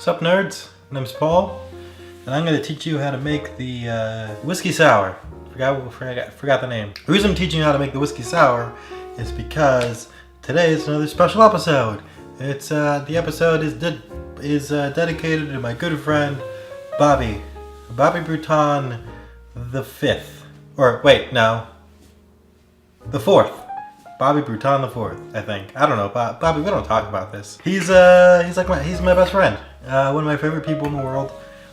What's up, nerds? My name's Paul, and I'm going to teach you how to make the whiskey sour. Forgot the name. The reason I'm teaching you how to make the whiskey sour is because today is another special episode. It's the episode is dedicated to my good friend Bobby Bruton the fifth, or wait, no, the fourth. Bobby Bruton the fourth, I think. I don't know, Bobby. We don't talk about this. He's my best friend. One of my favorite people in the world.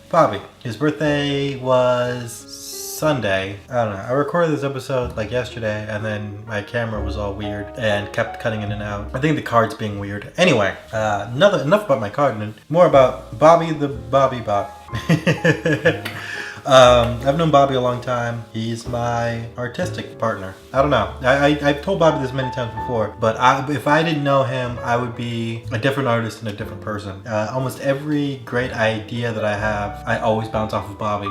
Bobby. His birthday was Sunday. I don't know. I recorded this episode like yesterday, and then my camera was all weird and kept cutting in and out. I think the card's being weird. Anyway, enough about my card and more about Bobby the Bobby Bob. I've known Bobby a long time. He's my artistic partner. I don't know. I've told Bobby this many times before, but if I didn't know him, I would be a different artist and a different person. Almost every great idea that I have, I always bounce off of Bobby.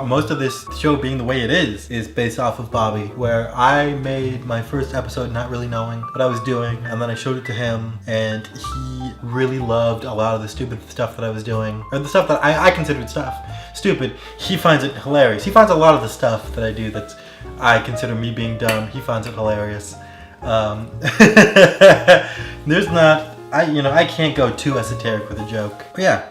Most of this show being the way it is based off of Bobby, where I made my first episode not really knowing what I was doing, and then I showed it to him, and he really loved a lot of the stupid stuff that I was doing, or the stuff that I considered stupid. He finds it hilarious. He finds a lot of the stuff that I do that I consider me being dumb. He finds it hilarious. I can't go too esoteric with a joke. But yeah,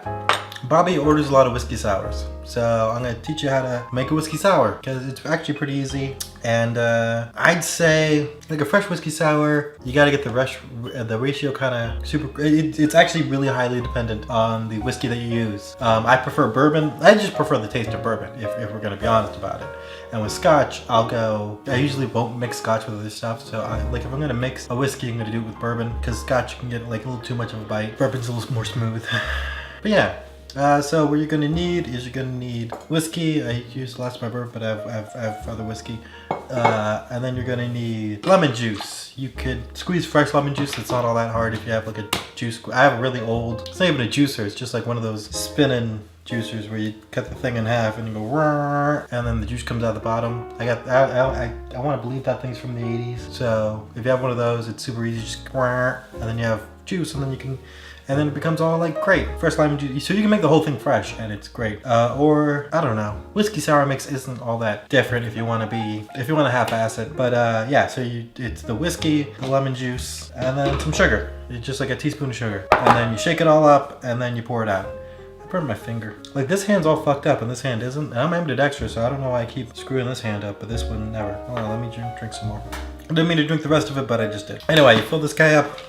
Bobby orders a lot of whiskey sours. So I'm going to teach you how to make a whiskey sour because it's actually pretty easy. And I'd say like a fresh whiskey sour, you got to get the ratio kind of super. It's actually really highly dependent on the whiskey that you use. I prefer bourbon. I just prefer the taste of bourbon if we're going to be honest about it. And with scotch, I usually won't mix scotch with other stuff. So if I'm going to mix a whiskey, I'm going to do it with bourbon because scotch can get like a little too much of a bite. Bourbon's a little more smooth. But yeah. So what you're gonna need is whiskey. I use less of my bourbon, but I have other whiskey. And then you're gonna need lemon juice. You could squeeze fresh lemon juice. It's not all that hard if you have like a juice. I have a really old. It's not even a juicer. It's just like one of those spinning juicers where you cut the thing in half and you go, and then the juice comes out the bottom. I want to believe that thing's from the 80s. So if you have one of those, it's super easy. Just and then you have juice, and then you can. And then it becomes all like great. Fresh lemon juice. So you can make the whole thing fresh and it's great. Or I don't know. Whiskey sour mix isn't all that different if you want to half-ass it. But yeah, so it's the whiskey, the lemon juice, and then some sugar. It's just like a teaspoon of sugar. And then you shake it all up and then you pour it out. I burned my finger. Like this hand's all fucked up and this hand isn't. And I'm ambidextrous, so I don't know why I keep screwing this hand up, but this one never. Hold on, let me drink some more. I didn't mean to drink the rest of it, but I just did. Anyway, you fill this guy up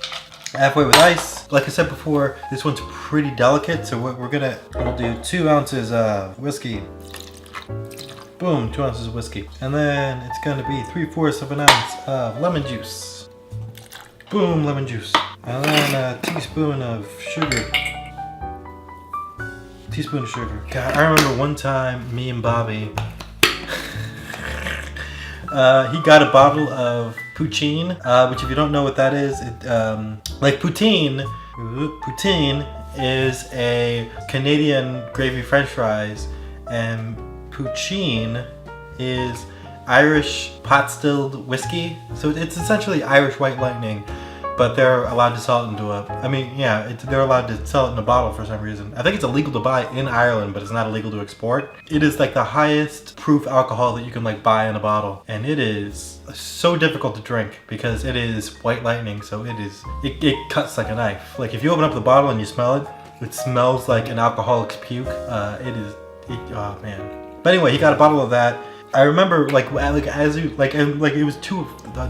halfway with ice. Like I said before, this one's pretty delicate, so we'll do 2 ounces of whiskey. Boom, 2 ounces of whiskey. And then it's gonna be 3/4 of an ounce of lemon juice. Boom, lemon juice. And then a teaspoon of sugar. Teaspoon of sugar. God, I remember one time, me and Bobby, he got a bottle of poutine, which if you don't know what that is, poutine is a Canadian gravy French fries, and poutine is Irish pot-stilled whiskey. So it's essentially Irish White Lightning, but they're allowed to sell it into they're allowed to sell it in a bottle for some reason. I think it's illegal to buy in Ireland, but it's not illegal to export. It is like the highest proof alcohol that you can like buy in a bottle, and it is so difficult to drink because it is White Lightning. So it cuts like a knife. Like if you open up the bottle and you smell it, it smells like an alcoholic's puke. Oh man. But anyway, he got a bottle of that. I remember it was too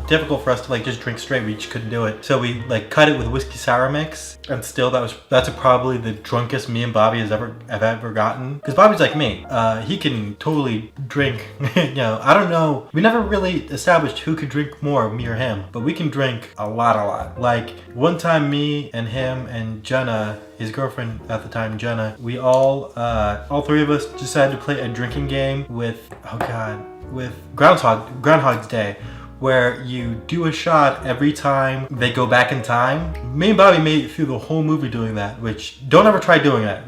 difficult for us to like just drink straight. We just couldn't do it. So we like cut it with whiskey sour mix, and still that's probably the drunkest me and Bobby have ever gotten. Because Bobby's like me. He can totally drink. I don't know. We never really established who could drink more, me or him. But we can drink a lot. Like one time, me and him and Jenna, his girlfriend at the time, Jenna, we all 3 of us decided to play a drinking game with Groundhog's Day, where you do a shot every time they go back in time. Me and Bobby made it through the whole movie doing that, which don't ever try doing that.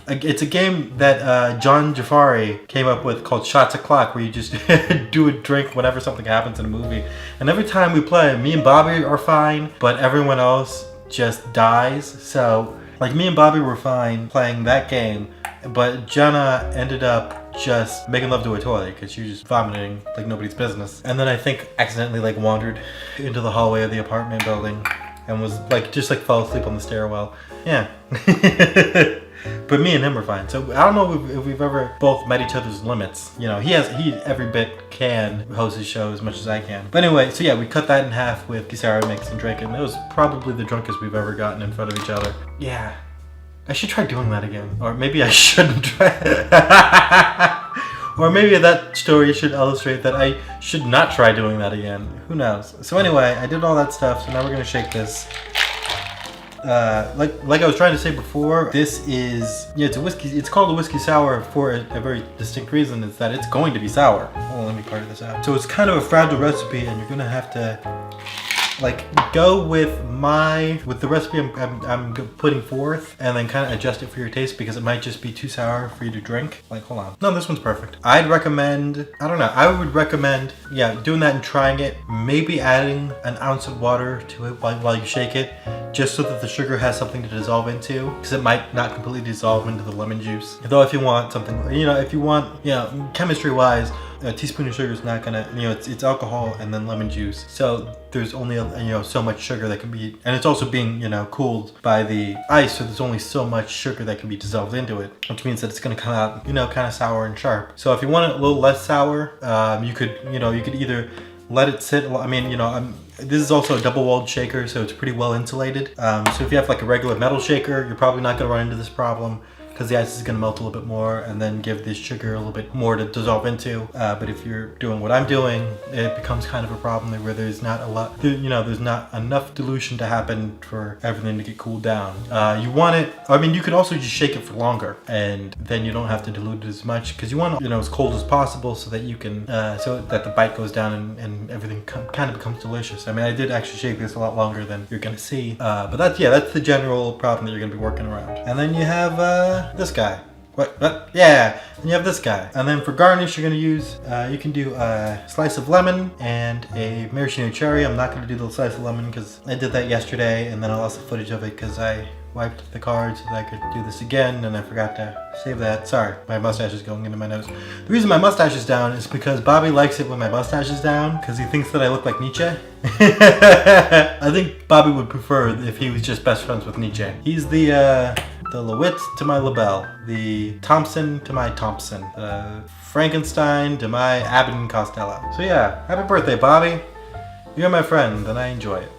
It's a game that John Jafari came up with called Shots O'Clock, where you just do a drink whenever something happens in a movie. And every time we play, me and Bobby are fine, but everyone else just dies. So Like me and Bobby were fine playing that game, but Jenna ended up just making love to a toilet because she was just vomiting like nobody's business. And then I think accidentally like wandered into the hallway of the apartment building and was like just like fell asleep on the stairwell. Yeah. But me and him were fine. So I don't know if we've ever both met each other's limits. You know, he every bit can host his show as much as I can. But anyway, so yeah, we cut that in half with Kisara mix and drink, and it was probably the drunkest we've ever gotten in front of each other. Yeah. I should try doing that again. Or maybe I shouldn't try. Or maybe that story should illustrate that I should not try doing that again. Who knows? So anyway, I did all that stuff, so now we're gonna shake this. Like I was trying to say before, this is, yeah, it's a whiskey. It's called a whiskey sour for a very distinct reason. It's that it's going to be sour. Oh, let me part this out. So it's kind of a fragile recipe, and you're gonna have to like go with the recipe I'm putting forth, and then kind of adjust it for your taste because it might just be too sour for you to drink. Like, hold on. No, this one's perfect. I'd recommend, I don't know, I would recommend, yeah, doing that and trying it. Maybe adding an ounce of water to it while you shake it, just so that the sugar has something to dissolve into, because it might not completely dissolve into the lemon juice. Though if you want something, you know, if you want, you know, chemistry wise, a teaspoon of sugar is not gonna, you know, it's alcohol and then lemon juice. So there's only, you know, so much sugar that can be, and it's also being, you know, cooled by the ice. So there's only so much sugar that can be dissolved into it, which means that it's gonna come out, you know, kind of sour and sharp. So if you want it a little less sour, you could either let it sit. I mean, you know, this is also a double-walled shaker, so it's pretty well insulated. So if you have like a regular metal shaker, you're probably not gonna run into this problem, because the ice is going to melt a little bit more and then give this sugar a little bit more to dissolve into. But if you're doing what I'm doing, it becomes kind of a problem where there's not a lot, you know, there's not enough dilution to happen for everything to get cooled down. You want it, I mean, you could also just shake it for longer, and then you don't have to dilute it as much, because you want it, you know, as cold as possible so that you can, so that the bite goes down and everything kind of becomes delicious. I mean, I did actually shake this a lot longer than you're going to see. But that's the general problem that you're going to be working around. And then you have, this guy. What? Yeah. And you have this guy. And then for garnish, you're gonna use, you can do a slice of lemon and a maraschino cherry. I'm not gonna do the slice of lemon because I did that yesterday, and then I lost the footage of it because I wiped the card so that I could do this again, and I forgot to save that. Sorry, my mustache is going into my nose. The reason my mustache is down is because Bobby likes it when my mustache is down because he thinks that I look like Nietzsche. I think Bobby would prefer if he was just best friends with Nietzsche. He's the LeWitt to my LaBelle, the Thompson to my Thompson, the Frankenstein to my Abbott and Costello. So yeah, happy birthday, Bobby. You're my friend, and I enjoy it.